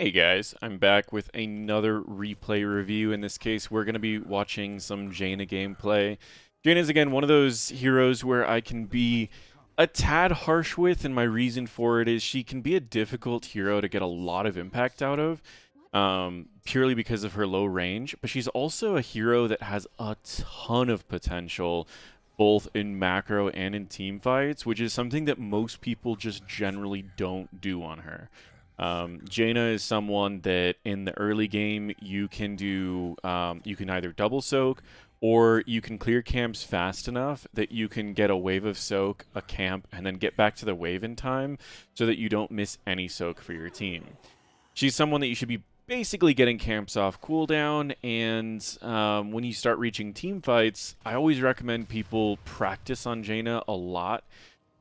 Hey guys, I'm back with another replay review. In this case, we're going to be watching some Jaina gameplay. Jaina is again one of those heroes where I can be a tad harsh with, and my reason for it is she can be a difficult hero to get a lot of impact out of, purely because of her low range, but she's also a hero that has a ton of potential, both in macro and in team fights, which is something that most people just generally don't do on her. Jaina is someone that in the early game you can do, you can either double soak or you can clear camps fast enough that you can get a wave of soak, a camp, and then get back to the wave in time so that you don't miss any soak for your team. She's someone that you should be basically getting camps off cooldown, and when you start reaching team fights, I always recommend people practice on Jaina a lot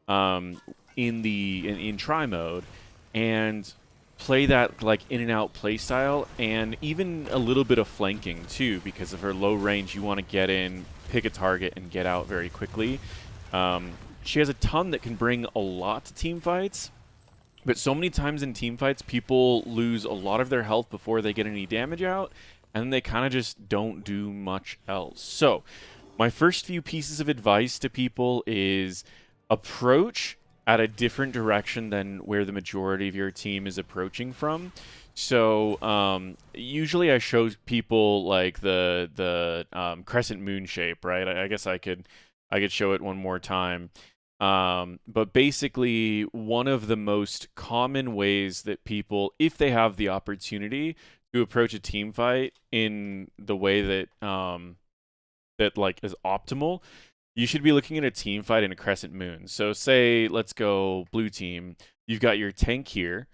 in try mode and play that like in and out play style, and even a little bit of flanking too, because of her low range. You want to get in, pick a target, and get out very quickly. She has a ton that can bring a lot to team fights, but so many times in team fights, people lose a lot of their health before they get any damage out, and they kind of just don't do much else. So, my first few pieces of advice to people is approach at a different direction than where the majority of your team is approaching from. So usually I show people like the crescent moon shape, right? I guess I could show it one more time. But basically, one of the most common ways that people, if they have the opportunity to approach a team fight in the way that like is optimal, you should be looking at a team fight in a crescent moon. So say, let's go blue team. You've got your tank here,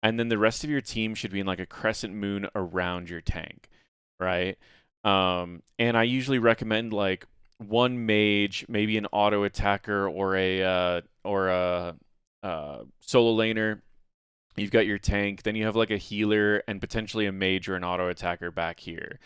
and then the rest of your team should be in like a crescent moon around your tank, right? And I usually recommend like one mage, maybe an auto attacker or a solo laner. You've got your tank, then you have like a healer and potentially a mage or an auto attacker back here.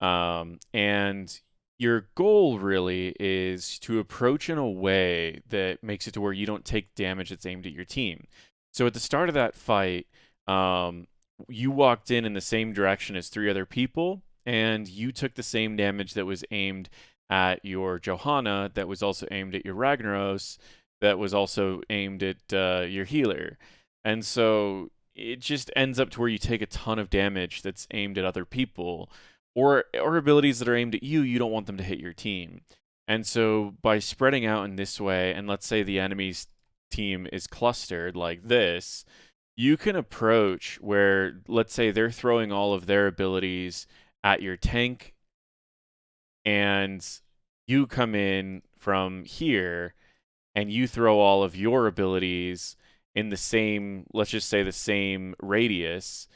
And your goal really is to approach in a way that makes it to where you don't take damage that's aimed at your team. So at the start of that fight, you walked in the same direction as three other people, and you took the same damage that was aimed at your Johanna, that was also aimed at your Ragnaros, that was also aimed at your healer. And so it just ends up to where you take a ton of damage that's aimed at other people, or abilities that are aimed at you. You don't want them to hit your team. And so by spreading out in this way, and let's say the enemy's team is clustered like this, you can approach where, let's say they're throwing all of their abilities at your tank, and you come in from here and you throw all of your abilities in the same, let's just say the same radius.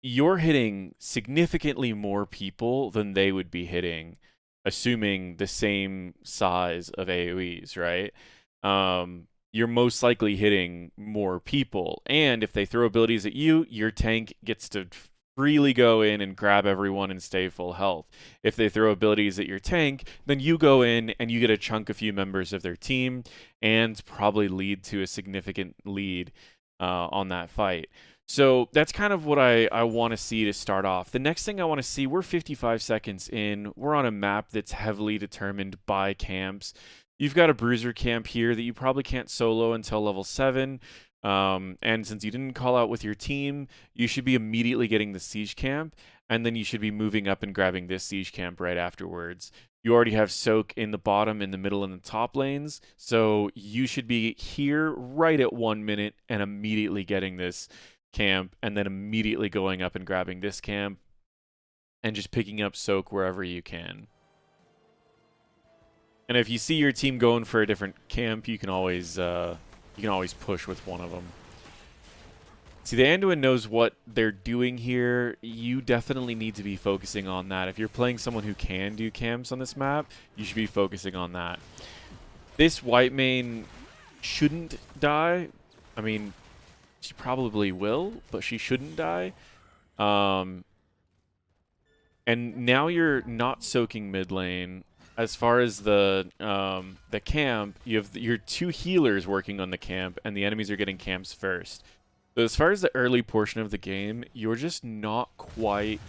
You're hitting significantly more people than they would be hitting, assuming the same size of AoEs, right? You're most likely hitting more people. And if they throw abilities at you, your tank gets to freely go in and grab everyone and stay full health. If they throw abilities at your tank, then you go in and you get to chunk a few members of their team and probably lead to a significant lead on that fight. So that's kind of what I want to see to start off. The next thing I want to see, we're 55 seconds in. We're on a map that's heavily determined by camps. You've got a bruiser camp here that you probably can't solo until level 7. And since you didn't call out with your team, you should be immediately getting the siege camp, and then you should be moving up and grabbing this siege camp right afterwards. You already have soak in the bottom, in the middle, and the top lanes, so you should be here right at 1 minute and immediately getting this camp, and then immediately going up and grabbing this camp, and just picking up soak wherever you can. And if you see your team going for a different camp, you can always push with one of them. See, the Anduin knows what they're doing here. You definitely need to be focusing on that. If you're playing someone who can do camps on this map, you should be focusing on that. This white main shouldn't die. I mean, she probably will, but she shouldn't die. And now you're not soaking mid lane. As far as the camp, you have your two healers working on the camp, and the enemies are getting camps first. But as far as the early portion of the game, you're just not quite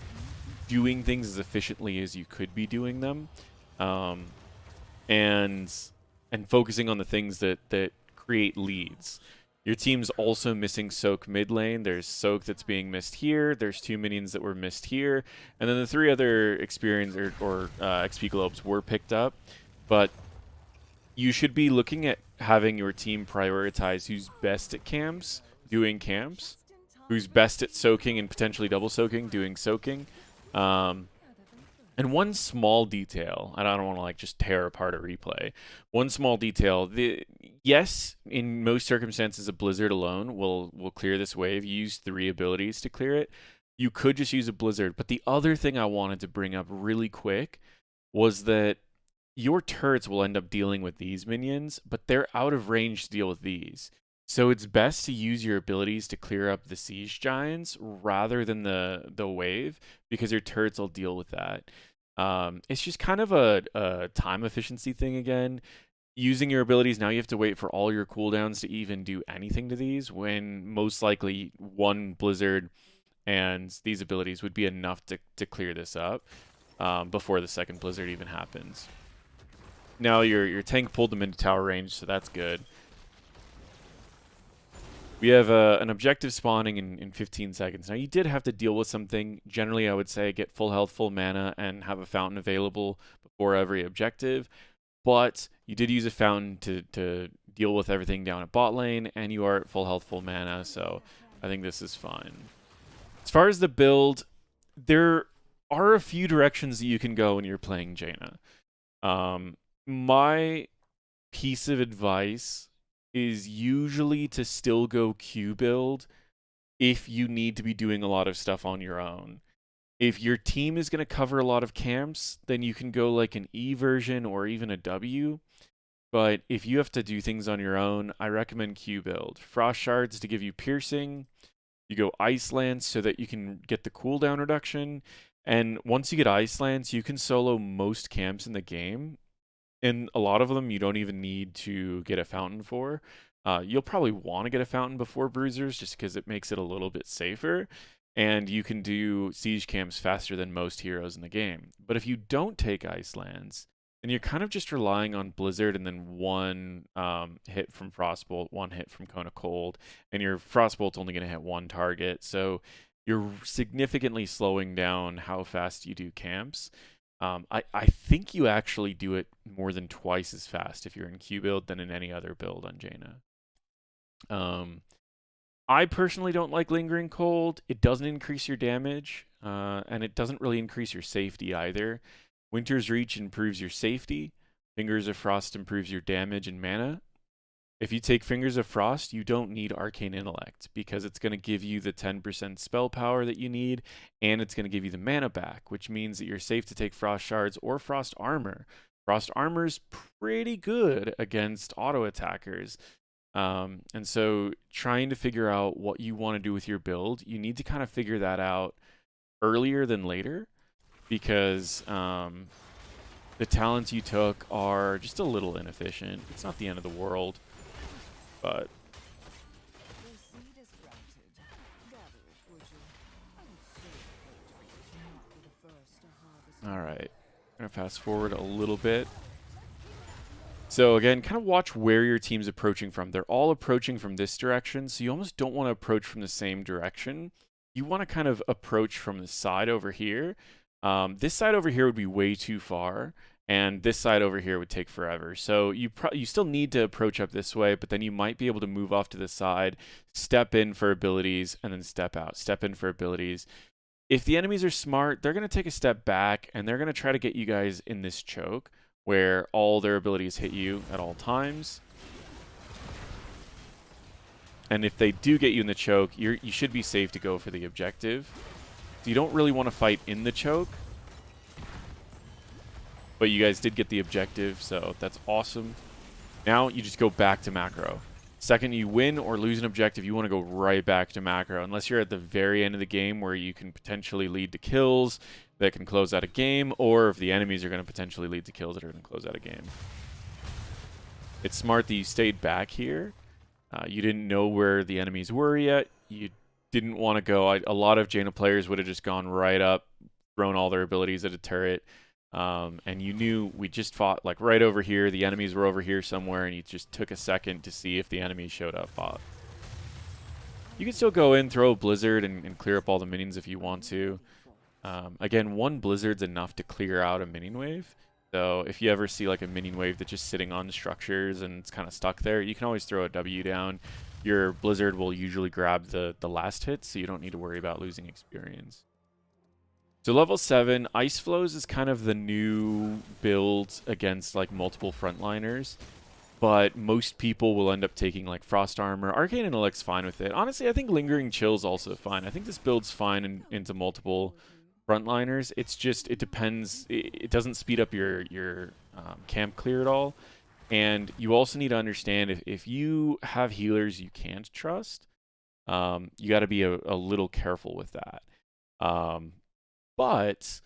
doing things as efficiently as you could be doing them, and focusing on the things that create leads. Your team's also missing soak mid lane. There's soak that's being missed here. There's 2 minions that were missed here, and then the 3 other experience or XP globes were picked up. But you should be looking at having your team prioritize who's best at camps, doing camps, who's best at soaking and potentially double soaking, doing soaking. And one small detail, and I don't want to like just tear apart a replay. One small detail, yes, in most circumstances, a Blizzard alone will clear this wave. You use 3 abilities to clear it. You could just use a Blizzard. But the other thing I wanted to bring up really quick was that your turrets will end up dealing with these minions, but they're out of range to deal with these. So it's best to use your abilities to clear up the siege giants rather than the wave, because your turrets will deal with that. It's just kind of a time efficiency thing again. Using your abilities, now you have to wait for all your cooldowns to even do anything to these, when most likely one Blizzard and these abilities would be enough to clear this up before the second Blizzard even happens. Now your tank pulled them into tower range, so that's good. We have an objective spawning in 15 seconds. Now, you did have to deal with something. Generally, I would say get full health, full mana, and have a fountain available before every objective. But you did use a fountain to deal with everything down at bot lane, and you are at full health, full mana, so I think this is fine. As far as the build, there are a few directions that you can go when you're playing Jaina. My piece of advice is usually to still go Q build if you need to be doing a lot of stuff on your own. If your team is going to cover a lot of camps, then you can go like an E version or even a W. But if you have to do things on your own, I recommend Q build. Frost Shards to give you piercing. You go Ice Lance so that you can get the cooldown reduction. And once you get Ice Lance, you can solo most camps in the game. And a lot of them you don't even need to get a fountain for. You'll probably want to get a fountain before bruisers just because it makes it a little bit safer. And you can do siege camps faster than most heroes in the game. But if you don't take Ice Lands, then you're kind of just relying on Blizzard and then one hit from Frostbolt, one hit from Cone of Cold. And your Frostbolt's only going to hit one target. So you're significantly slowing down how fast you do camps. I think you actually do it more than twice as fast if you're in Q build than in any other build on Jaina. I personally don't like Lingering Cold. It doesn't increase your damage, and it doesn't really increase your safety either. Winter's Reach improves your safety. Fingers of Frost improves your damage and mana. If you take Fingers of Frost, you don't need Arcane Intellect because it's going to give you the 10% spell power that you need, and it's going to give you the mana back, which means that you're safe to take Frost Shards or Frost Armor. Frost Armor's pretty good against auto attackers. And so trying to figure out what you want to do with your build, you need to kind of figure that out earlier than later, because the talents you took are just a little inefficient. It's not the end of the world. But all right, I'm gonna fast forward a little bit. So again, kind of watch where your team's approaching from. They're all approaching from this direction, so you almost don't want to approach from the same direction. You want to kind of approach from the side over here. This side over here would be way too far, and this side over here would take forever. So you still need to approach up this way, but then you might be able to move off to the side, step in for abilities, and then step out. Step in for abilities. If the enemies are smart, they're going to take a step back, and they're going to try to get you guys in this choke, where all their abilities hit you at all times. And if they do get you in the choke, you should be safe to go for the objective. So you don't really want to fight in the choke. But you guys did get the objective, so that's awesome. Now you just go back to macro. Second you win or lose an objective, you want to go right back to macro. Unless you're at the very end of the game where you can potentially lead to kills that can close out a game, or if the enemies are going to potentially lead to kills that are going to close out a game. It's smart that you stayed back here. You didn't know where the enemies were yet. you didn't want to go. A lot of Jaina players would have just gone right up, thrown all their abilities at a turret. And you knew we just fought like right over here. The enemies were over here somewhere, and you just took a second to see if the enemies showed up. You can still go in, throw a blizzard, and clear up all the minions if you want to. Again, one blizzard's enough to clear out a minion wave. So if you ever see like a minion wave that's just sitting on structures and it's kind of stuck there, you can always throw a W down. Your blizzard will usually grab the last hit, so you don't need to worry about losing experience. So level 7, Ice Flows is kind of the new build against like multiple frontliners. But most people will end up taking like Frost Armor. Arcane Intellect's fine with it. Honestly, I think Lingering Chill's also fine. I think this build's fine into multiple frontliners. It's just, it depends. It doesn't speed up your camp clear at all. And you also need to understand if you have healers you can't trust, you got to be a little careful with that. But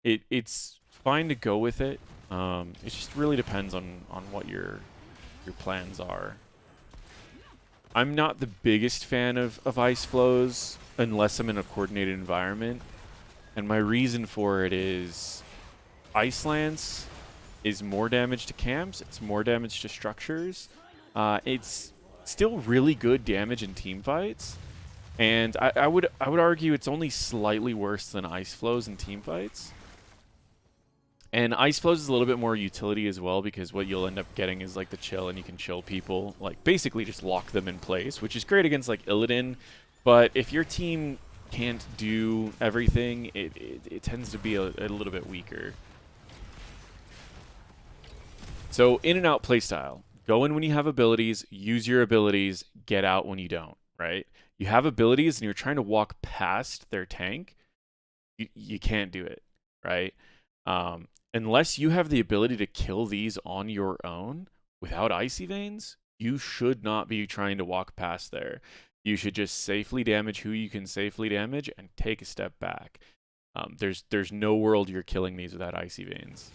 it's fine to go with it. It just really depends on what your plans are. I'm not the biggest fan of Ice Flows unless I'm in a coordinated environment. And my reason for it is Ice Lance is more damage to camps, it's more damage to structures. It's still really good damage in team fights. And I would argue it's only slightly worse than Ice Flows in team fights. And Ice Flows is a little bit more utility as well, because what you'll end up getting is like the chill, and you can chill people, like basically just lock them in place, which is great against like Illidan. But if your team can't do everything, it tends to be a little bit weaker. So in and out playstyle. Go in when you have abilities, use your abilities, get out when you don't, right? You have abilities and you're trying to walk past their tank, you can't do it, right? Unless you have the ability to kill these on your own without Icy Veins, you should not be trying to walk past there. You should just safely damage who you can safely damage and take a step back. There's no world you're killing these without Icy Veins.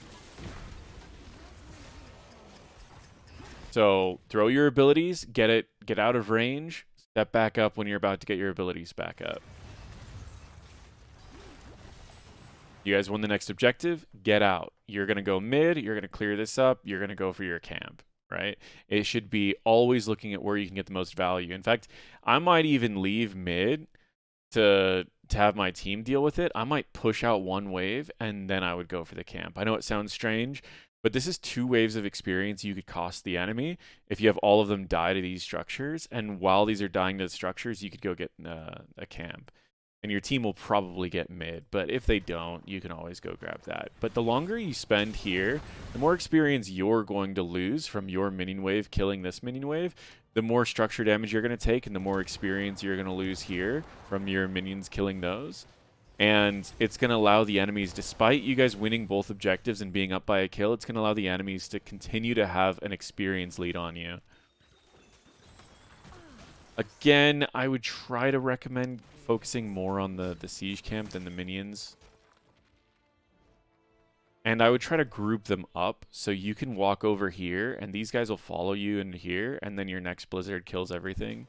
So throw your abilities, get out of range, step back up when you're about to get your abilities back up. You guys won the next objective, get out. You're going to go mid, you're going to clear this up, you're going to go for your camp, right? It should be always looking at where you can get the most value. In fact, I might even leave mid to have my team deal with it. I might push out one wave, and then I would go for the camp. I know it sounds strange, but this is 2 waves of experience you could cost the enemy if you have all of them die to these structures, and while these are dying to the structures, you could go get a camp. And your team will probably get mid, but if they don't, you can always go grab that. But the longer you spend here, the more experience you're going to lose from your minion wave killing this minion wave, the more structure damage you're going to take, and the more experience you're going to lose here from your minions killing those. And it's going to allow the enemies, despite you guys winning both objectives and being up by a kill, it's going to allow the enemies to continue to have an experience lead on you. Again, I would try to recommend focusing more on the siege camp than the minions. And I would try to group them up so you can walk over here and these guys will follow you in here, and then your next blizzard kills everything.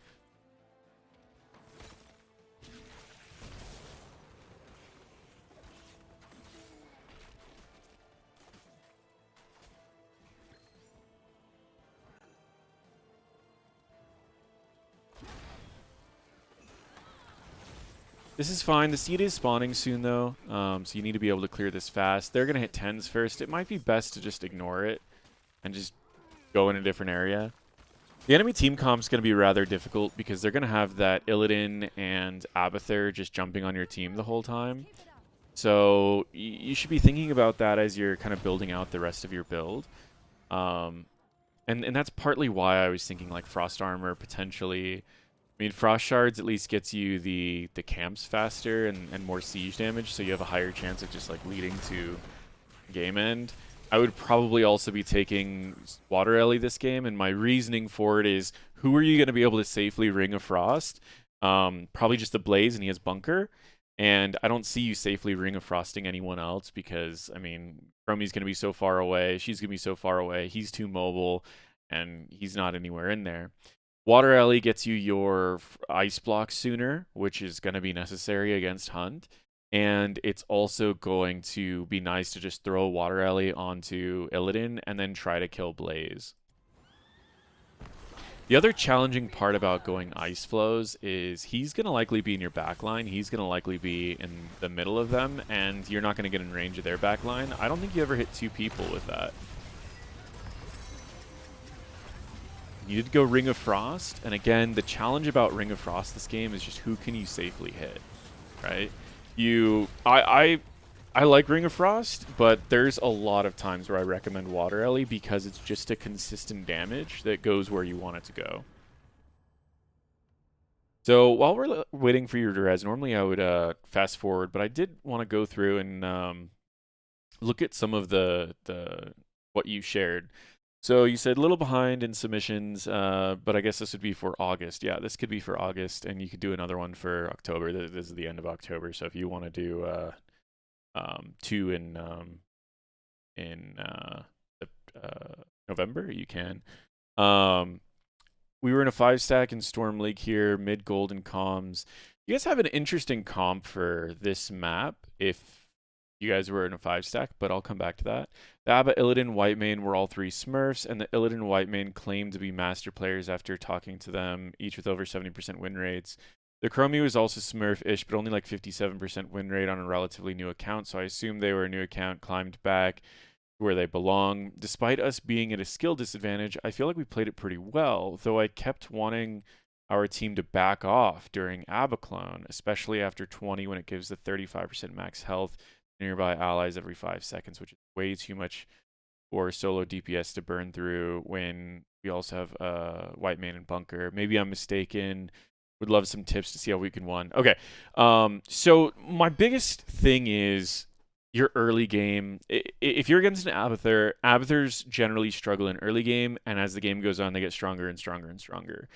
This is fine. The seed is spawning soon, though, so you need to be able to clear this fast. They're going to hit 10s first. It might be best to just ignore it and just go in a different area. The enemy team comp is going to be rather difficult because they're going to have that Illidan and Abathur just jumping on your team the whole time. So you should be thinking about that as you're kind of building out the rest of your build. And that's partly why I was thinking like Frost Armor potentially. I mean, Frost Shards at least gets you the camps faster and more siege damage, so you have a higher chance of just like leading to game end. I would probably also be taking Water Ellie this game, and my reasoning for it is, who are you going to be able to safely Ring of Frost? Probably just the Blaze, and he has Bunker. And I don't see you safely Ring of Frosting anyone else because, I mean, Chromie's going to be so far away, she's going to be so far away, he's too mobile, and he's not anywhere in there. Water Alley gets you your ice block sooner, which is going to be necessary against Hunt. And it's also going to be nice to just throw Water Alley onto Illidan and then try to kill Blaze. The other challenging part about going Ice Flows is he's going to likely be in your backline. He's going to likely be in the middle of them, and you're not going to get in range of their backline. I don't think you ever hit 2 people with that. You did go Ring of Frost, and again, the challenge about Ring of Frost this game is just who can you safely hit, right? I like Ring of Frost, but there's a lot of times where I recommend Water Ellie because it's just a consistent damage that goes where you want it to go. So while we're waiting for your res, normally I would fast forward, but I did want to go through and look at some of the what you shared. So you said a little behind in submissions, but I guess this would be for August. Yeah, this could be for August, and you could do another one for October. This is the end of October, so if you want to do 2 in November, you can. We were in a 5-stack in Storm League here, mid gold and comms. You guys have an interesting comp for this map if you guys were in a 5-stack, but I'll come back to that. The Abba, Illidan, Whitemane were all 3 Smurfs, and the Illidan Whitemane claimed to be master players after talking to them, each with over 70% win rates. The Chromie was also Smurf-ish, but only like 57% win rate on a relatively new account, so I assume they were a new account, climbed back where they belong. Despite us being at a skill disadvantage, I feel like we played it pretty well, though I kept wanting our team to back off during Abaclone, especially after 20 when it gives the 35% max health nearby allies every 5 seconds, which is way too much for solo DPS to burn through when we also have Whitemane and Bunker. Maybe I'm mistaken. Would love some tips to see how we can win. Okay, so my biggest thing is your early game. If you're against an Abathur, Abathurs generally struggle in early game, and as the game goes on, they get stronger and stronger and stronger.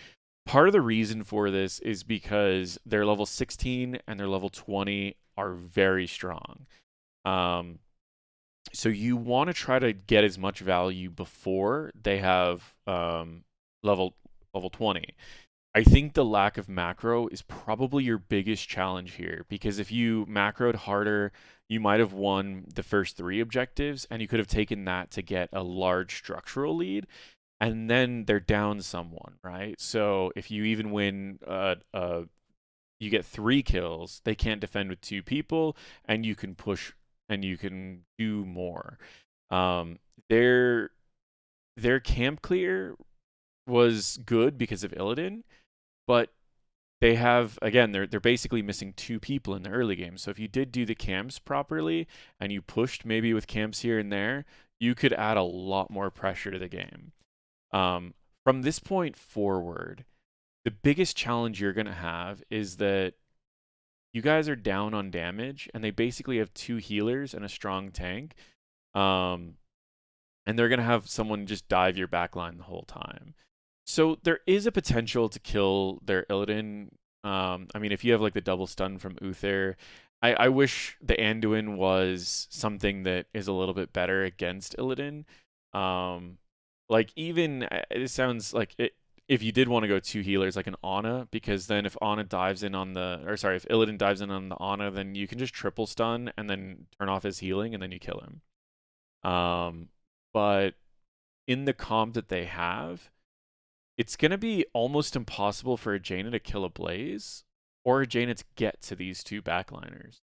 Part of the reason for this is because their level 16 and their level 20 are very strong. So you want to try to get as much value before they have level 20. I think the lack of macro is probably your biggest challenge here, because if you macroed harder, you might have won the first 3 objectives, and you could have taken that to get a large structural lead, and then they're down someone, right? So if you even win, you get 3 kills, they can't defend with 2 people, and you can push and you can do more. Their camp clear was good because of Illidan, but they have, again, they're basically missing 2 people in the early game. So if you did do the camps properly and you pushed maybe with camps here and there, you could add a lot more pressure to the game. From this point forward, the biggest challenge you're going to have is that you guys are down on damage, and they basically have 2 healers and a strong tank. And they're going to have someone just dive your backline the whole time. So there is a potential to kill their Illidan. I mean, if you have like the double stun from Uther, I wish the Anduin was something that is a little bit better against Illidan. Like even, it sounds like it, if you did want to go 2 healers, like an Ana, because then if Ana dives in on the, or sorry, if Illidan dives in on the Ana, then you can just triple stun and then turn off his healing and then you kill him. But in the comp that they have, it's going to be almost impossible for a Jaina to kill a Blaze or a Jaina to get to these 2 backliners.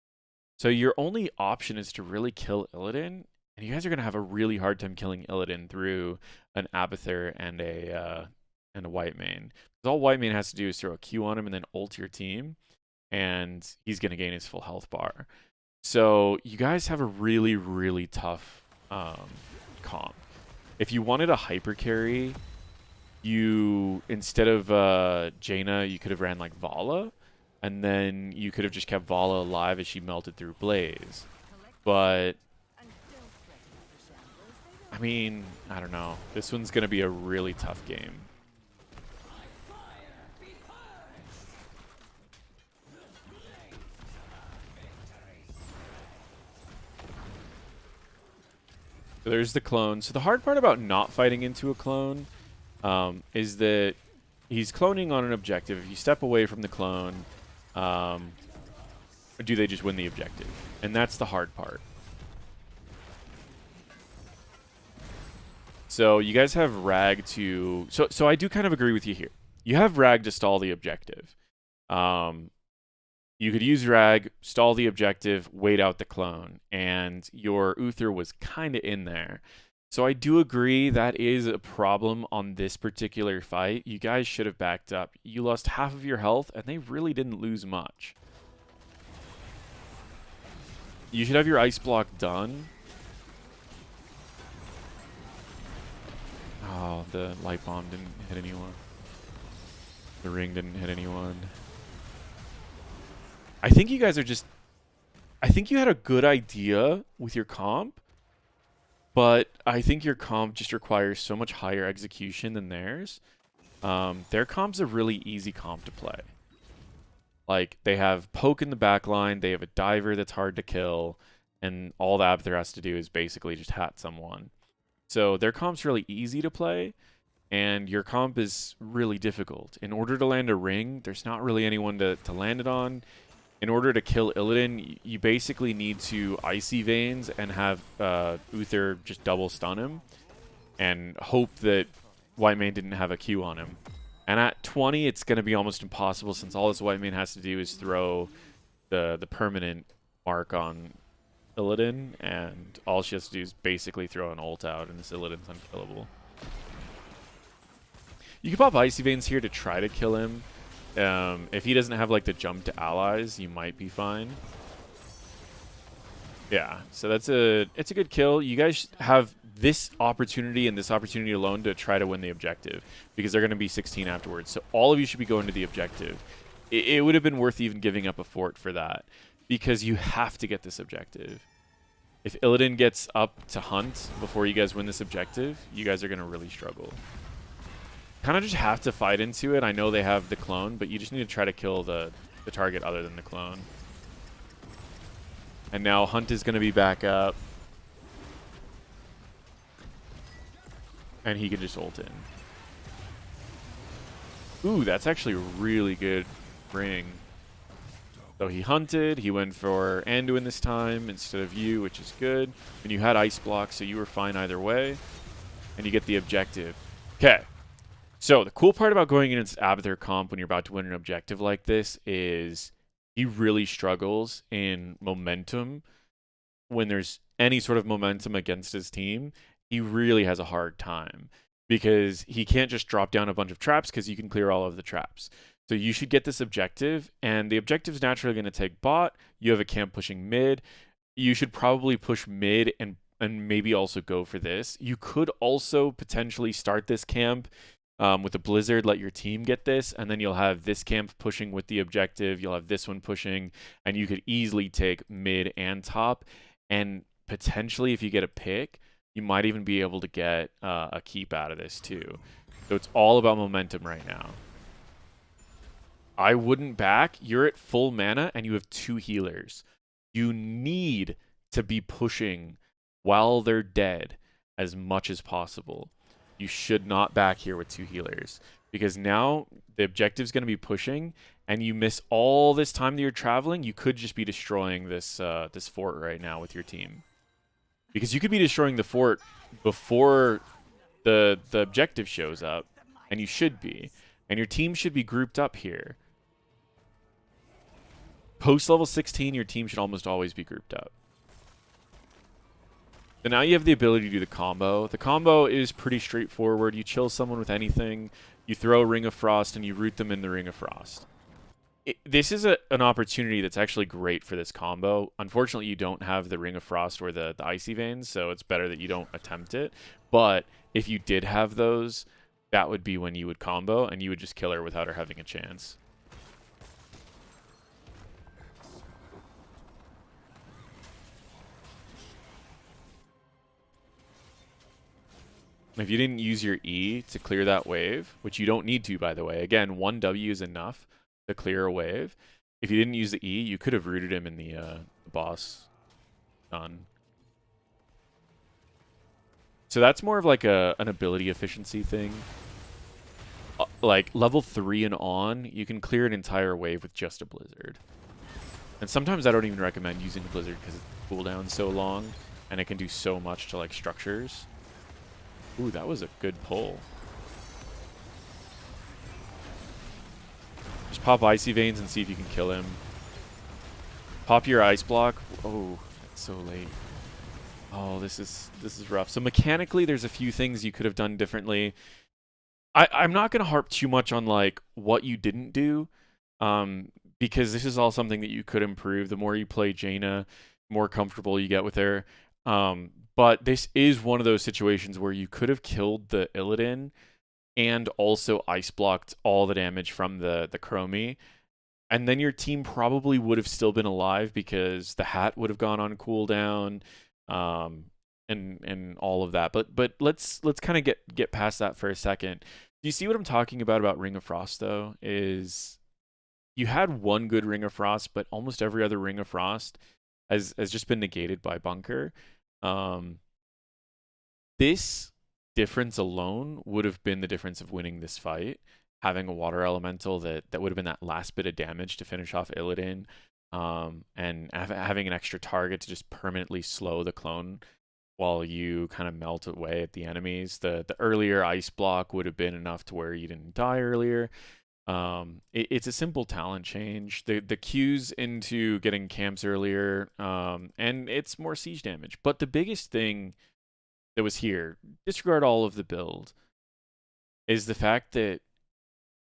So your only option is to really kill Illidan, and you guys are going to have a really hard time killing Illidan through an Abathur and a Whitemane. Because all Whitemane has to do is throw a Q on him and then ult your team, and he's going to gain his full health bar. So you guys have a really, really tough comp. If you wanted a hyper carry, you, instead of Jaina, you could have ran like Vala, and then you could have just kept Vala alive as she melted through Blaze. But I mean, I don't know. This one's going to be a really tough game. There's the clone. So the hard part about not fighting into a clone is that he's cloning on an objective. If you step away from the clone, do they just win the objective? And that's the hard part. So you guys have Rag to... So I do kind of agree with you here. You have Rag to stall the objective. You could use Rag, stall the objective, wait out the clone, and your Uther was kind of in there. So I do agree that is a problem on this particular fight. You guys should have backed up. You lost half of your health, and they really didn't lose much. You should have your ice block done. Oh, the light bomb didn't hit anyone. The ring didn't hit anyone. I think you guys are just... I think you had a good idea with your comp, but I think your comp just requires so much higher execution than theirs. Their comp's a really easy comp to play. Like, they have poke in the back line, they have a diver that's hard to kill, and all the Abathur has to do is basically just hat someone. So their comp's really easy to play, and your comp is really difficult. In order to land a ring, there's not really anyone to land it on. In order to kill Illidan, you basically need to Icy Veins and have Uther just double stun him, and hope that Whitemane didn't have a Q on him. And at 20, it's going to be almost impossible, since all this Whitemane has to do is throw the permanent mark on Illidan, and all she has to do is basically throw an ult out, and this Illidan's unkillable. You can pop Icy Veins here to try to kill him. If he doesn't have like the jump to allies, you might be fine. Yeah, so it's a good kill. You guys have this opportunity and this opportunity alone to try to win the objective, because they're going to be 16 afterwards. So all of you should be going to the objective. It would have been worth even giving up a fort for that, because you have to get this objective. If Illidan gets up to hunt before you guys win this objective, you guys are going to really struggle. Kind of just have to fight into it. I know they have the clone, but you just need to try to kill the target other than the clone. And now Hunt is going to be back up. And he can just ult in. Ooh, that's actually a really good ring. So he hunted. He went for Anduin this time instead of you, which is good. And you had ice block, so you were fine either way. And you get the objective. Okay. So the cool part about going against Abathur comp when you're about to win an objective like this is he really struggles in momentum. When there's any sort of momentum against his team, he really has a hard time, because he can't just drop down a bunch of traps, because you can clear all of the traps. So you should get this objective, and the objective's naturally going to take bot. You have a camp pushing mid. You should probably push mid and maybe also go for this. You could also potentially start this camp with a Blizzard, let your team get this, and then you'll have this camp pushing with the objective. You'll have this one pushing, and you could easily take mid and top. And potentially, if you get a pick, you might even be able to get a keep out of this too. So it's all about momentum right now. I wouldn't back. You're at full mana, and you have 2 healers. You need to be pushing while they're dead as much as possible. You should not back here with 2 healers, because now the objective's going to be pushing, and you miss all this time that you're traveling. You could just be destroying this this fort right now with your team, because you could be destroying the fort before the objective shows up, and you should be, and your team should be grouped up here. Post level 16, your team should almost always be grouped up. So now you have the ability to do the combo. The combo is pretty straightforward. You chill someone with anything, you throw a Ring of Frost, and you root them in the Ring of Frost. This is an opportunity that's actually great for this combo. Unfortunately, you don't have the Ring of Frost or the Icy Veins, so it's better that you don't attempt it. But if you did have those, that would be when you would combo, and you would just kill her without her having a chance. If you didn't use your E to clear that wave, which you don't need to, by the way. Again, 1 W is enough to clear a wave. If you didn't use the E, you could have rooted him in the boss stun. So that's more of like an ability efficiency thing. like level 3 and on, you can clear an entire wave with just a blizzard. And sometimes I don't even recommend using the blizzard because the cooldown's so long and it can do so much to like structures. Ooh, that was a good pull. Just pop Icy Veins and see if you can kill him. Pop your Ice Block. Oh, that's so late. Oh, this is rough. So mechanically, there's a few things you could have done differently. I'm not going to harp too much on like what you didn't do, because this is all something that you could improve. The more you play Jaina, more comfortable you get with her. But this is one of those situations where you could have killed the Illidan and also ice blocked all the damage from the Chromie. And then your team probably would have still been alive because the hat would have gone on cooldown, and all of that. But let's kind of get past that for a second. Do you see what I'm talking about Ring of Frost though? Is you had one good Ring of Frost, but almost every other Ring of Frost has just been negated by Bunker. Um, this difference alone would have been the difference of winning this fight. Having a water elemental that would have been that last bit of damage to finish off Illidan, and having an extra target to just permanently slow the clone while you kind of melt away at the enemies. The earlier ice block would have been enough to where you didn't die earlier. It's a simple talent change. The Q's into getting camps earlier, and it's more siege damage. But the biggest thing that was here, disregard all of the build, is the fact that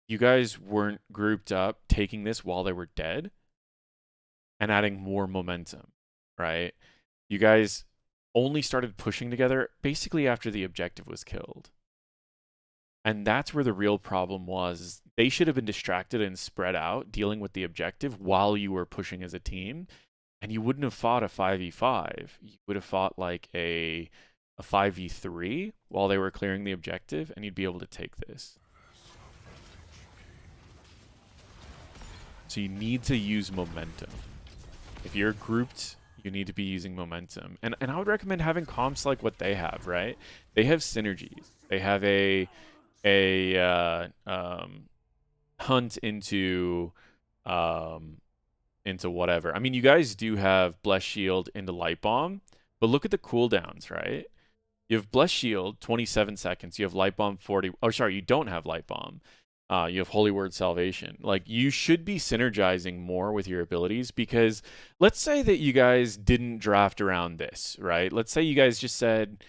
you guys weren't grouped up taking this while they were dead and adding more momentum, right? You guys only started pushing together basically after the objective was killed. And that's where the real problem was. They should have been distracted and spread out dealing with the objective while you were pushing as a team. And you wouldn't have fought a 5v5. You would have fought like a 5v3 while they were clearing the objective, and you'd be able to take this. So you need to use momentum. If you're grouped, you need to be using momentum. And I would recommend having comps like what they have, right? They have synergies. They have a hunt into whatever. I mean, you guys do have Bless Shield into Light Bomb, but look at the cooldowns, right? You have Bless Shield, 27 seconds. You have Light Bomb, 40. Oh, sorry, you don't have Light Bomb. You have Holy Word Salvation. Like, you should be synergizing more with your abilities, because let's say that you guys didn't draft around this, right? Let's say you guys just said,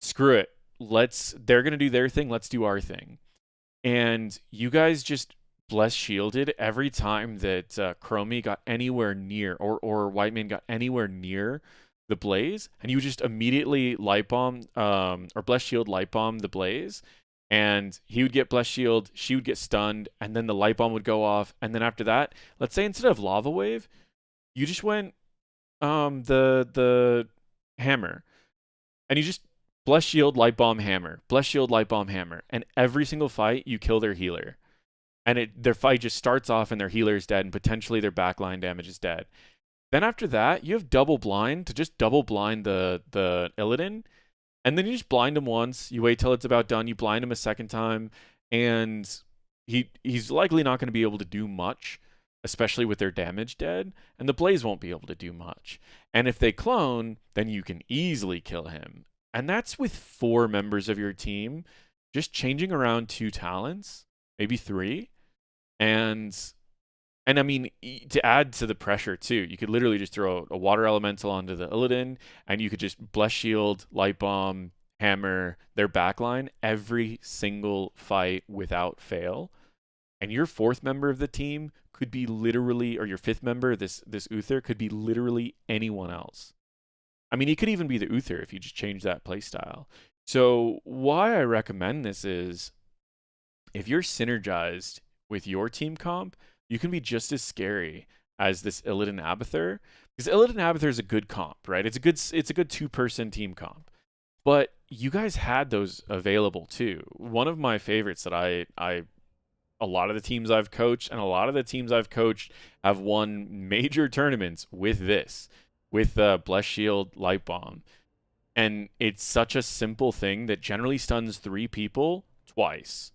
screw it. They're going to do their thing. Let's do our thing. And you guys just Bless Shielded every time that Chromie got anywhere near, or Whiteman got anywhere near the Blaze, and you just immediately Light Bomb, or Bless Shield Light Bomb the Blaze, and he would get Bless Shield, she would get stunned, and then the Light Bomb would go off, and then after that, let's say instead of Lava Wave, you just went the Hammer, and you just Bless Shield Light Bomb Hammer, Bless Shield Light Bomb Hammer, and every single fight you kill their healer, and their fight just starts off and their healer is dead, and potentially their backline damage is dead. Then after that, you have double blind to just double blind the Illidan. And then you just blind him once, you wait till it's about done, you blind him a second time, and he's likely not going to be able to do much, especially with their damage dead, and the Blaze won't be able to do much. And if they clone, then you can easily kill him. And that's with 4 members of your team, just changing around 2 talents, maybe 3, and I mean, to add to the pressure too, you could literally just throw a water elemental onto the Illidan, and you could just Bless Shield, Light Bomb, Hammer their backline every single fight without fail. And your 4th member of the team could be literally, or your 5th member, this Uther, could be literally anyone else. I mean, he could even be the Uther if you just change that playstyle. So why I recommend this is, if you're synergized with your team comp, you can be just as scary as this Illidan Abathur, because Illidan Abathur is a good comp, right? It's a good 2-person team comp. But you guys had those available too. One of my favorites that a lot of the teams I've coached, and a lot of the teams I've coached have won major tournaments with this, with Bless Shield Light Bomb. And it's such a simple thing that generally stuns 3 people twice.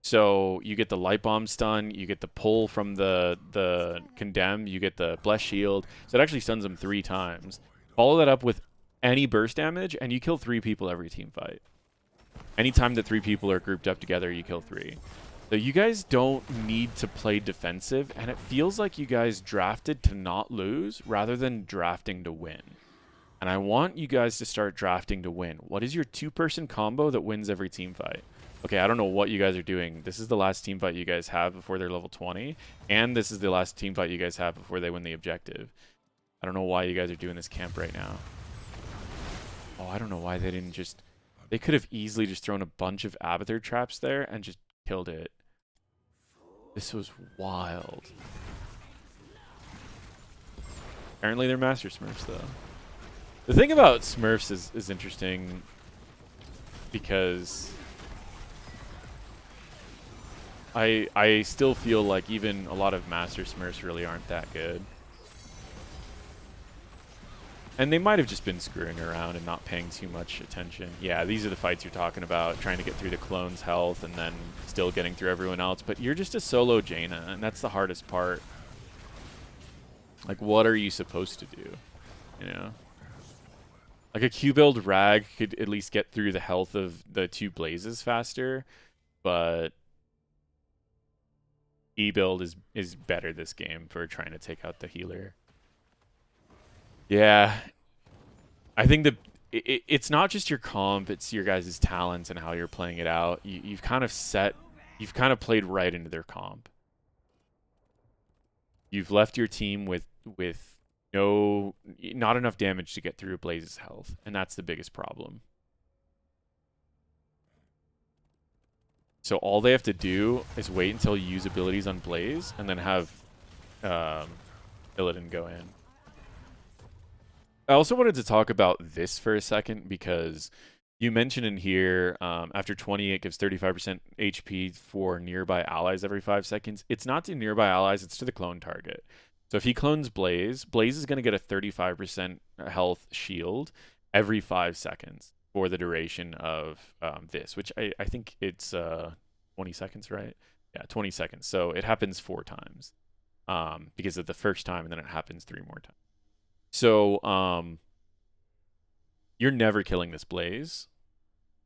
So you get the light bomb stun, you get the pull from the condemn, you get the blessed shield. So it actually stuns them 3 times. Follow that up with any burst damage, and you kill 3 people every team fight. Anytime that 3 people are grouped up together, you kill 3. So you guys don't need to play defensive, and it feels like you guys drafted to not lose rather than drafting to win. And I want you guys to start drafting to win. What is your 2-person combo that wins every team fight? Okay, I don't know what you guys are doing. This is the last team fight you guys have before they're level 20. And this is the last team fight you guys have before they win the objective. I don't know why you guys are doing this camp right now. Oh, I don't know why they didn't just... They could have easily just thrown a bunch of Abathur traps there and just killed it. This was wild. Apparently they're Master Smurfs, though. The thing about Smurfs is interesting because I still feel like even a lot of Master Smurfs really aren't that good. And they might have just been screwing around and not paying too much attention. Yeah, these are the fights you're talking about, trying to get through the clone's health and then still getting through everyone else. But you're just a solo Jaina, and that's the hardest part. Like, what are you supposed to do? You know? Like, a Q-build Rag could at least get through the health of the 2 Blazes faster, but E-build is better this game for trying to take out the healer. Yeah, I think it's not just your comp, it's your guys' talents and how you're playing it out. You've kind of played right into their comp. You've left your team with not enough damage to get through Blaze's health, and that's the biggest problem. So all they have to do is wait until you use abilities on Blaze, and then have Illidan go in. I also wanted to talk about this for a second because you mentioned in here after 20 it gives 35% HP for nearby allies every 5 seconds. It's not to nearby allies, it's to the clone target. So if he clones Blaze, Blaze is going to get a 35% health shield every 5 seconds for the duration of this, which I think it's 20 seconds, right? Yeah, 20 seconds. So it happens 4 times because of the first time, and then it happens 3 more times. So, you're never killing this Blaze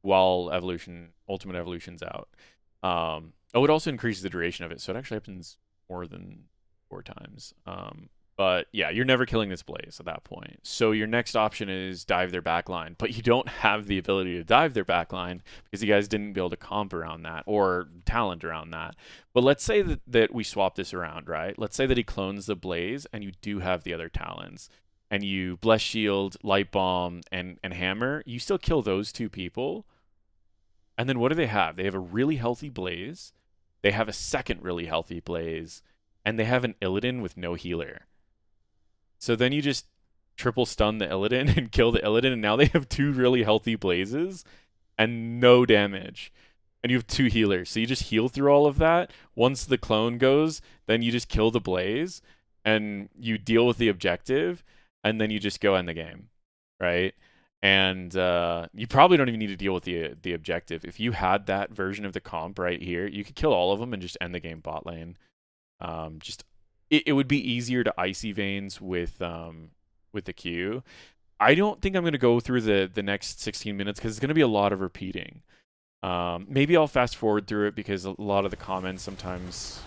while Ultimate Evolution's out. It also increases the duration of it, so it actually happens more than 4 times. But yeah, you're never killing this Blaze at that point. So your next option is dive their backline, but you don't have the ability to dive their backline because you guys didn't build a comp around that or talent around that. But let's say that we swap this around, right? Let's say that he clones the Blaze and you do have the other talents. And you Bless Shield, Light Bomb, and Hammer, you still kill those 2 people. And then what do they have? They have a really healthy Blaze. They have a second really healthy Blaze. And they have an Illidan with no healer. So then you just triple stun the Illidan and kill the Illidan. And now they have 2 really healthy Blazes and no damage. And you have 2 healers. So you just heal through all of that. Once the clone goes, then you just kill the Blaze. And you deal with the objective. And then you just go end the game, right? And you probably don't even need to deal with the objective. If you had that version of the comp right here, you could kill all of them and just end the game bot lane. It would be easier to Icy Veins with the Q. I don't think I'm going to go through the next 16 minutes because it's going to be a lot of repeating. Maybe I'll fast forward through it because a lot of the comments sometimes...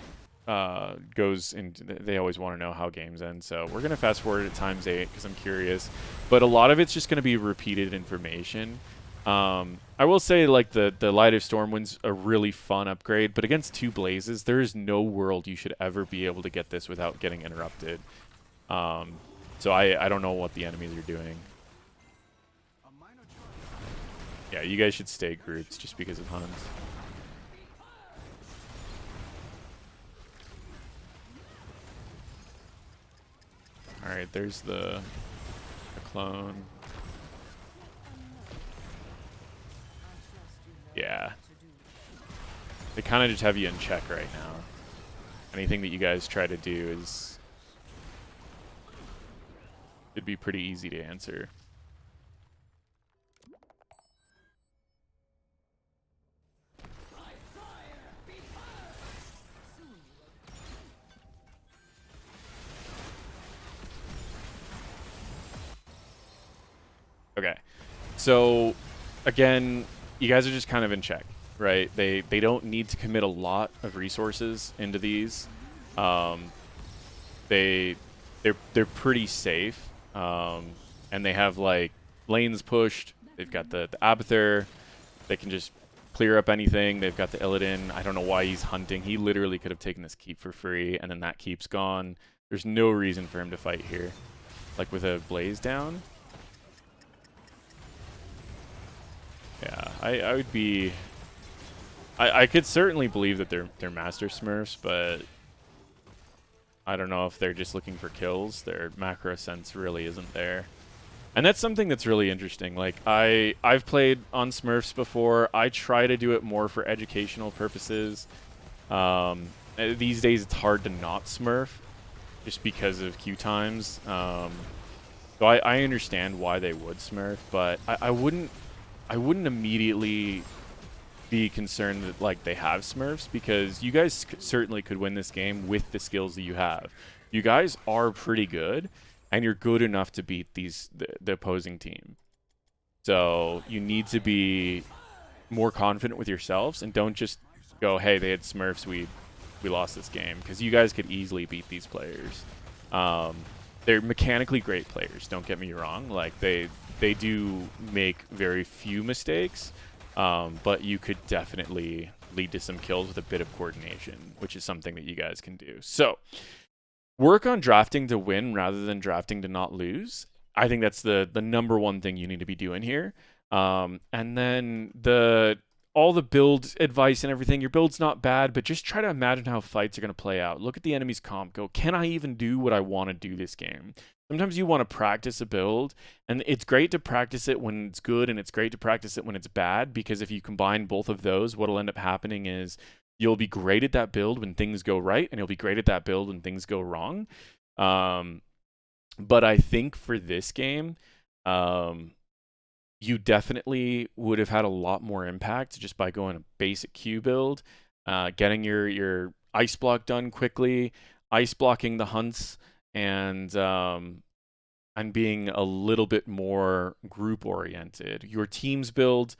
goes into they always want to know how games end, so we're gonna fast forward at ×8 because I'm curious, but a lot of it's just gonna be repeated information. I will say, like, the Light of Stormwind's a really fun upgrade, but against 2 Blazes there is no world you should ever be able to get this without getting interrupted. So I don't know what the enemies are doing. Yeah, you guys should stay groups just because of Huns. Alright, there's the clone. Yeah. They kind of just have you in check right now. Anything that you guys try to do it'd be pretty easy to answer. Okay. So, again, you guys are just kind of in check, right? They don't need to commit a lot of resources into these. Um, they're pretty safe, and they have like lanes pushed. They've got the Abathur. They can just clear up anything. They've got the Illidan. I don't know why he's hunting. He literally could have taken this keep for free, and then that keep's gone. There's no reason for him to fight here. Like with a Blaze down. Yeah, I would be... I could certainly believe that they're Master Smurfs, but I don't know if they're just looking for kills. Their macro sense really isn't there. And that's something that's really interesting. Like, I've played on Smurfs before. I try to do it more for educational purposes. These days, it's hard to not Smurf just because of queue times. So I understand why they would Smurf, but I wouldn't immediately be concerned that like they have Smurfs, because you guys certainly could win this game with the skills that you have. You guys are pretty good, and you're good enough to beat the opposing team. So you need to be more confident with yourselves, and don't just go, hey, they had Smurfs, we lost this game, because you guys could easily beat these players. They're mechanically great players, don't get me wrong. Like they do make very few mistakes, but you could definitely lead to some kills with a bit of coordination, which is something that you guys can do. So work on drafting to win rather than drafting to not lose. I think that's the number one thing you need to be doing here. And then all the build advice and everything, your build's not bad, but just try to imagine how fights are going to play out. Look at the enemy's comp, go, can I even do what I want to do this game? Sometimes you want to practice a build, and it's great to practice it when it's good, and it's great to practice it when it's bad, because if you combine both of those, what'll end up happening is you'll be great at that build when things go right, and you'll be great at that build when things go wrong. But I think for this game, you definitely would have had a lot more impact just by going a basic Q build, getting your ice block done quickly, ice blocking the hunts, and being a little bit more group oriented. Your team's build,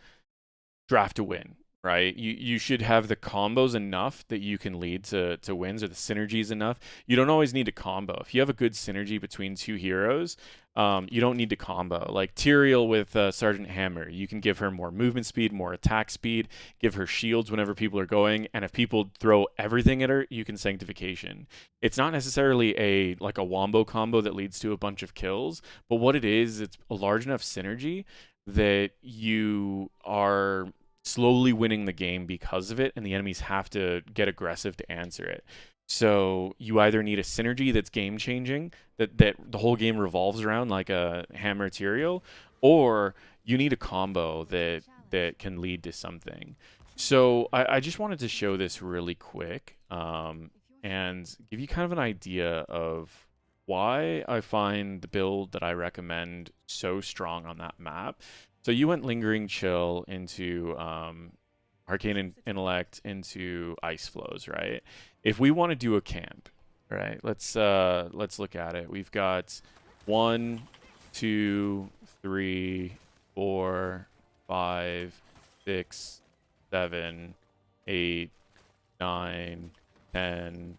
draft to win, right? You should have the combos enough that you can lead to wins, or the synergies enough. You don't always need to combo. If you have a good synergy between two heroes, you don't need to combo. Like Tyrael with Sergeant Hammer, you can give her more movement speed, more attack speed, give her shields whenever people are going, and if people throw everything at her, you can Sanctification. It's not necessarily like a wombo combo that leads to a bunch of kills, but what it is, it's a large enough synergy that you are slowly winning the game because of it, and the enemies have to get aggressive to answer it. So you either need a synergy that's game changing, that the whole game revolves around, like a Hammer Tyrael, or you need a combo that can lead to something. So I just wanted to show this really quick, and give you kind of an idea of why I find the build that I recommend so strong on that map. So you went Lingering Chill into Arcane Intellect into Ice Flows, right? If we want to do a camp, right? Let's look at it. We've got 1, 2, 3, 4, 5, 6, 7, 8, 9, 10,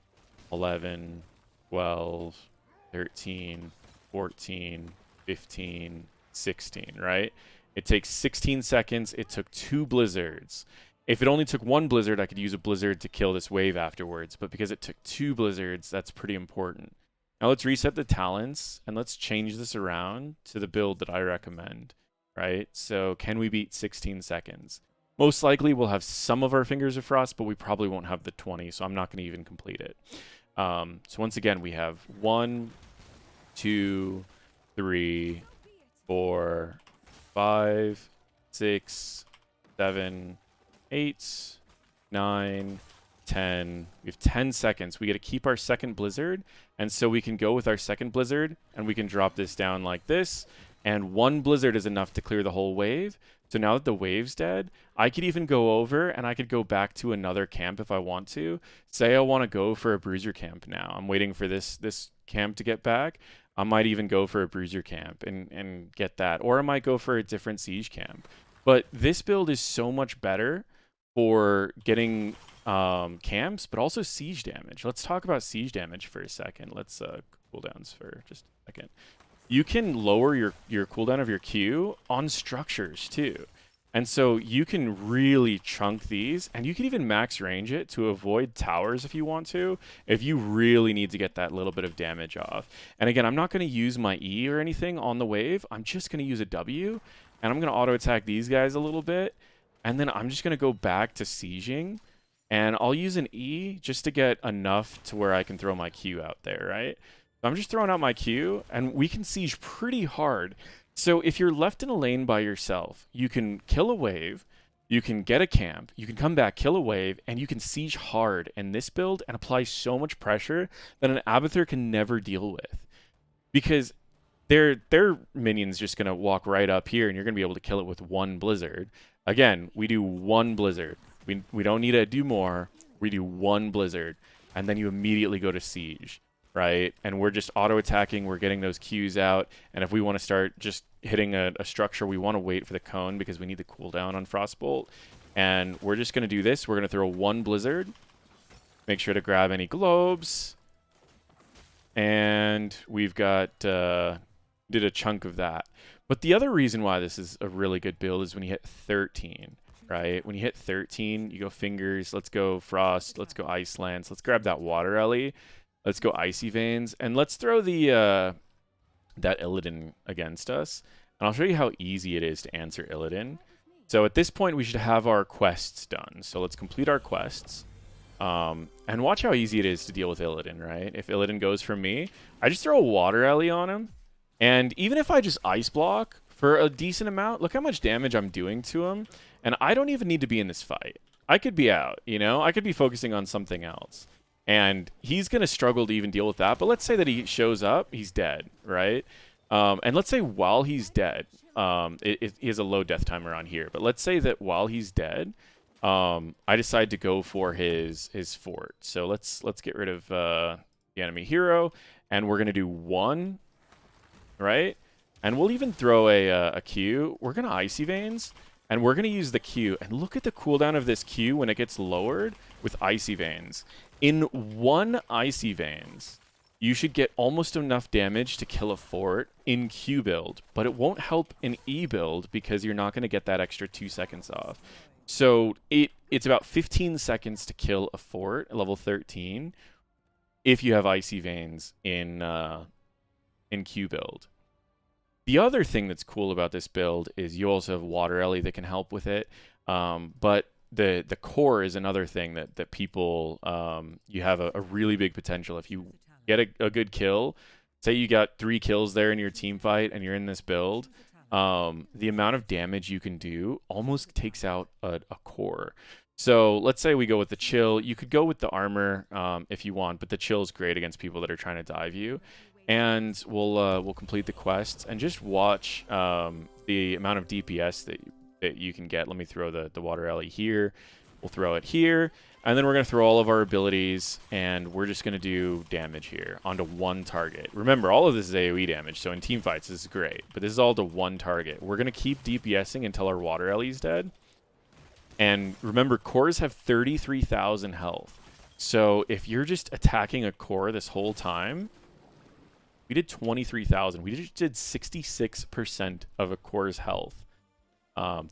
11, 12, 13, 14, 15, 16, right? It takes 16 seconds. It took 2 blizzards. If it only took 1 blizzard, I could use a blizzard to kill this wave afterwards. But because it took 2 blizzards, that's pretty important. Now let's reset the talents, and let's change this around to the build that I recommend, right? So can we beat 16 seconds? Most likely we'll have some of our Fingers of Frost, but we probably won't have the 20, so I'm not going to even complete it. So once again, we have 1, 2, 3, 4, 5, 6, 7, 8, 9, 10. We have 10 seconds. We got to keep our second blizzard, and so we can go with our second blizzard, and we can drop this down like this, and 1 blizzard is enough to clear the whole wave. So now that the wave's dead, I could even go over and I could go back to another camp if I want to. Say I want to go for a bruiser camp now. I'm waiting for this camp to get back. I might even go for a bruiser camp and get that. Or I might go for a different siege camp. But this build is so much better for getting camps, but also siege damage. Let's talk about siege damage for a second. Let's cooldowns for just a second. You can lower your cooldown of your Q on structures too. And so you can really chunk these, and you can even max range it to avoid towers if you want to, if you really need to get that little bit of damage off. And again, I'm not going to use my E or anything on the wave. I'm just going to use a W, and I'm going to auto attack these guys a little bit, and then I'm just going to go back to sieging, and I'll use an E just to get enough to where I can throw my Q out there, right? So I'm just throwing out my Q, and we can siege pretty hard. So if you're left in a lane by yourself, you can kill a wave, you can get a camp, you can come back, kill a wave, and you can siege hard in this build and apply so much pressure that an Abathur can never deal with. Because their minion's just going to walk right up here, and you're going to be able to kill it with one Blizzard. Again, we do one Blizzard. We don't need to do more. We do one Blizzard, and then you immediately go to siege. Right? And we're just auto-attacking, we're getting those Qs out, and if we want to start just hitting a structure, we want to wait for the cone because we need the cooldown on Frostbolt. And we're just going to do this. We're going to throw one Blizzard. Make sure to grab any globes. And we've got... did a chunk of that. But the other reason why this is a really good build is when you hit 13. Right? When you hit 13, you go Fingers, let's go Frost, let's go Ice Lance, let's grab that Water Ellie. Let's go Icy Veins, and let's throw the that Illidan against us. And I'll show you how easy it is to answer Illidan. So at this point, we should have our quests done. So let's complete our quests. And watch how easy it is to deal with Illidan, right? If Illidan goes for me, I just throw a Water Ellie on him. And even if I just Ice Block for a decent amount, look how much damage I'm doing to him. And I don't even need to be in this fight. I could be out, you know? I could be focusing on something else. And he's going to struggle to even deal with that. But let's say that he shows up, he's dead, right? And let's say while he's dead, he has a low death timer on here. But let's say that while he's dead, I decide to go for his fort. So let's get rid of the enemy hero. And we're going to do one, right? And we'll even throw a Q. We're going to Icy Veins. And we're going to use the Q. And look at the cooldown of this Q when it gets lowered with Icy Veins. In one Icy Veins, you should get almost enough damage to kill a fort in Q build, but it won't help in E build because you're not going to get that extra 2 seconds off. So it's about 15 seconds to kill a fort at level 13 if you have Icy Veins in Q build. The other thing that's cool about this build is you also have Water Ellie that can help with it, but the core is another thing that people you have a really big potential if you get a good kill. Say you got 3 kills there in your team fight and you're in this build, the amount of damage you can do almost takes out a core. So let's say we go with the chill. You could go with the armor if you want, but the chill is great against people that are trying to dive you. And we'll complete the quests and just watch the amount of DPS that you can get. Let me throw the Water Ellie here. We'll throw it here. And then we're going to throw all of our abilities, and we're just going to do damage here onto one target. Remember, all of this is AoE damage, so in team fights, this is great. But this is all to one target. We're going to keep DPSing until our Water Ellie's dead. And remember, cores have 33,000 health. So if you're just attacking a core this whole time, we did 23,000. We just did 66% of a core's health.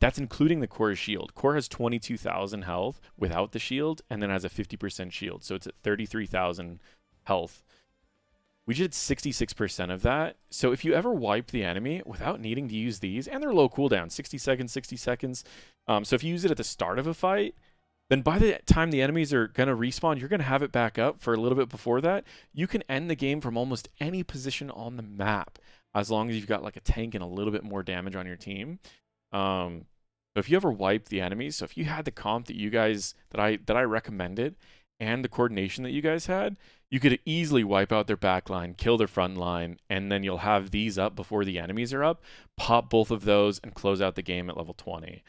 That's including the core's shield. Core has 22,000 health without the shield, and then has a 50% shield. So it's at 33,000 health. We did 66% of that. So if you ever wipe the enemy without needing to use these, and they're low cooldown, 60 seconds, 60 seconds. So if you use it at the start of a fight, then by the time the enemies are going to respawn, you're going to have it back up for a little bit before that. You can end the game from almost any position on the map, as long as you've got like a tank and a little bit more damage on your team. So if you ever wipe the enemies, so if you had the comp that you guys that I recommended and the coordination that you guys had, you could easily wipe out their back line, kill their front line, and then you'll have these up before the enemies are up, pop both of those, and close out the game at level 20.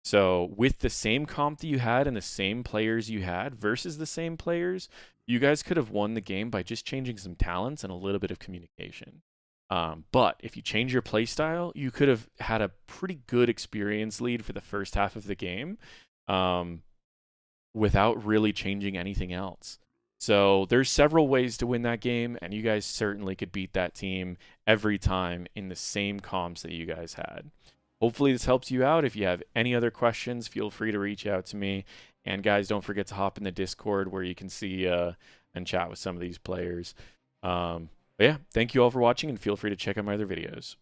So with the same comp that you had and the same players you had versus the same players, you guys could have won the game by just changing some talents and a little bit of communication. But if you change your playstyle, you could have had a pretty good experience lead for the first half of the game without really changing anything else. So there's several ways to win that game, and you guys certainly could beat that team every time in the same comps that you guys had. Hopefully this helps you out. If you have any other questions, feel free to reach out to me. And guys, don't forget to hop in the Discord where you can see and chat with some of these players. But yeah, thank you all for watching, and feel free to check out my other videos.